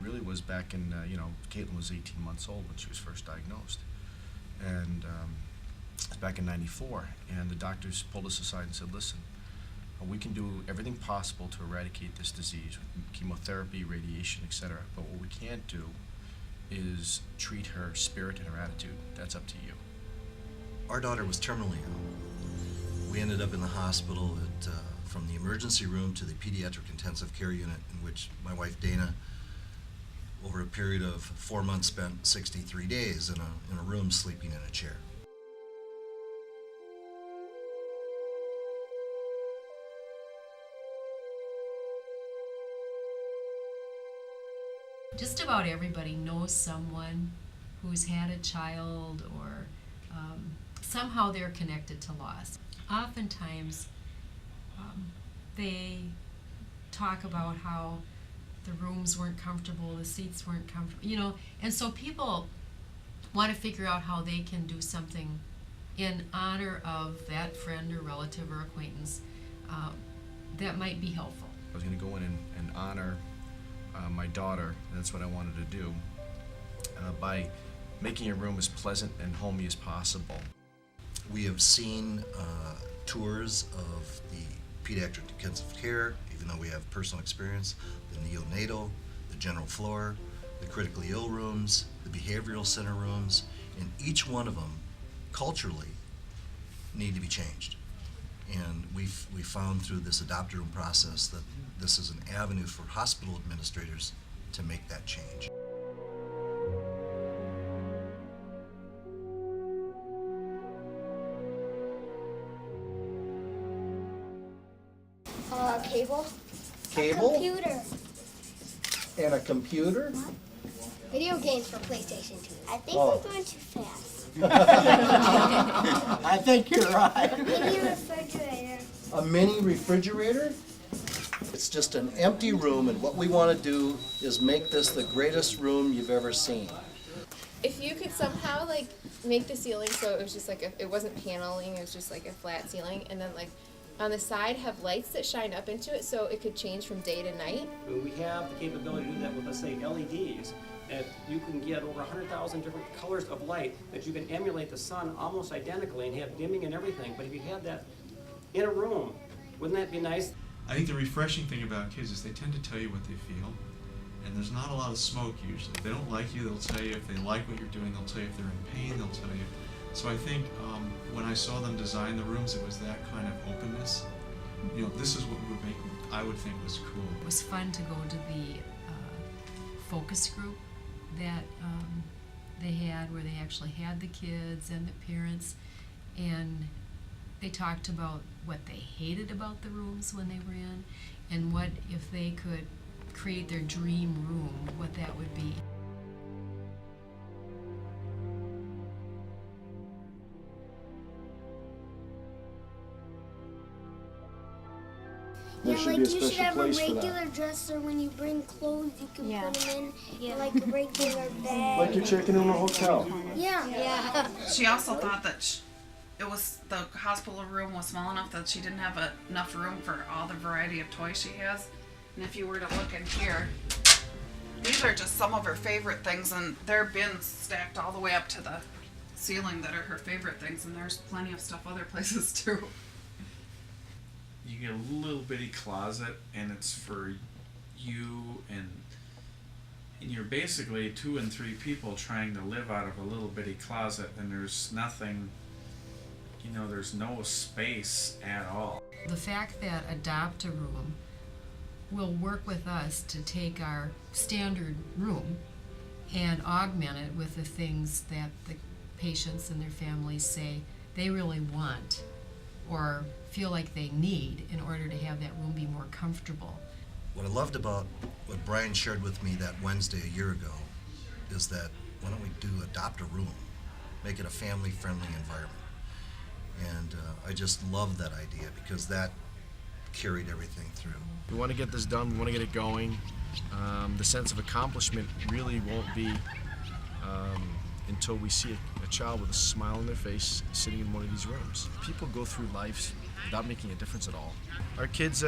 really was back in, Caitlin was 18 months old when she was first diagnosed. And it was back in '94, and the doctors pulled us aside and said, listen, we can do everything possible to eradicate this disease with chemotherapy, radiation, etc. But what we can't do is treat her spirit and her attitude. That's up to you. Our daughter was terminally ill. We ended up in the hospital from the emergency room to the pediatric intensive care unit, in which my wife Dana, over a period of 4 months, spent 63 days in a room sleeping in a chair. Just about everybody knows someone who's had a child, or somehow they're connected to loss. Oftentimes, they talk about how the rooms weren't comfortable, the seats weren't comfortable, and so people want to figure out how they can do something in honor of that friend or relative or acquaintance that might be helpful. I was going to go in and honor my daughter, and that's what I wanted to do, by making your room as pleasant and homey as possible. We have seen tours of the pediatric intensive care, even though we have personal experience, the neonatal, the general floor, the critically ill rooms, the behavioral center rooms, and each one of them, culturally, need to be changed. And we found through this adopt room process that this is an avenue for hospital administrators to make that change. Cable. Cable? A computer. And a computer? Video games for PlayStation 2. I think Oh. we're going too fast. I think you're right. Mini refrigerator. A mini refrigerator? It's just an empty room, and what we want to do is make this the greatest room you've ever seen. If you could somehow make the ceiling so it was just it wasn't paneling, it was just like a flat ceiling, and then on the side have lights that shine up into it so it could change from day to night. We have the capability to do that with, let's say, LEDs, that you can get over 100,000 different colors of light, that you can emulate the sun almost identically and have dimming and everything. But if you had that in a room, wouldn't that be nice? I think the refreshing thing about kids is they tend to tell you what they feel, and there's not a lot of smoke usually. If they don't like you, they'll tell you. If they like what you're doing, they'll tell you. If they're in pain, they'll tell you. So I think when I saw them design the rooms, it was that kind of openness. This is what I would think was cool. It was fun to go to the focus group that they had, where they actually had the kids and the parents, and they talked about what they hated about the rooms when they were in, and what if they could create their dream room, what that would be. There Yeah, should like be a you should special have a place for that. regular dresser when you bring clothes, you can Yeah. put them in like a regular bag. Like you're checking in a hotel. Yeah. She also thought that the hospital room was small enough that she didn't have enough room for all the variety of toys she has. And if you were to look in here, these are just some of her favorite things, and there are bins stacked all the way up to the ceiling that are her favorite things, and there's plenty of stuff other places too. You get a little bitty closet, and it's for you, and you're basically 2 and 3 people trying to live out of a little bitty closet, and there's nothing, there's no space at all. The fact that Adopt a Room will work with us to take our standard room and augment it with the things that the patients and their families say they really want or feel like they need in order to have that room be more comfortable. What I loved about what Brian shared with me that Wednesday a year ago is that why don't we adopt a room, make it a family-friendly environment. And I just love that idea because that carried everything through. We want to get this done. We want to get it going. The sense of accomplishment really won't be until we see a child with a smile on their face sitting in one of these rooms. People go through life without making a difference at all. Our kids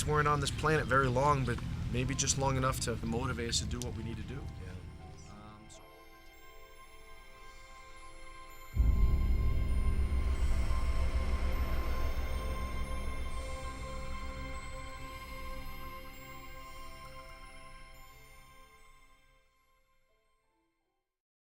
weren't on this planet very long, but maybe just long enough to motivate us to do what we need to do.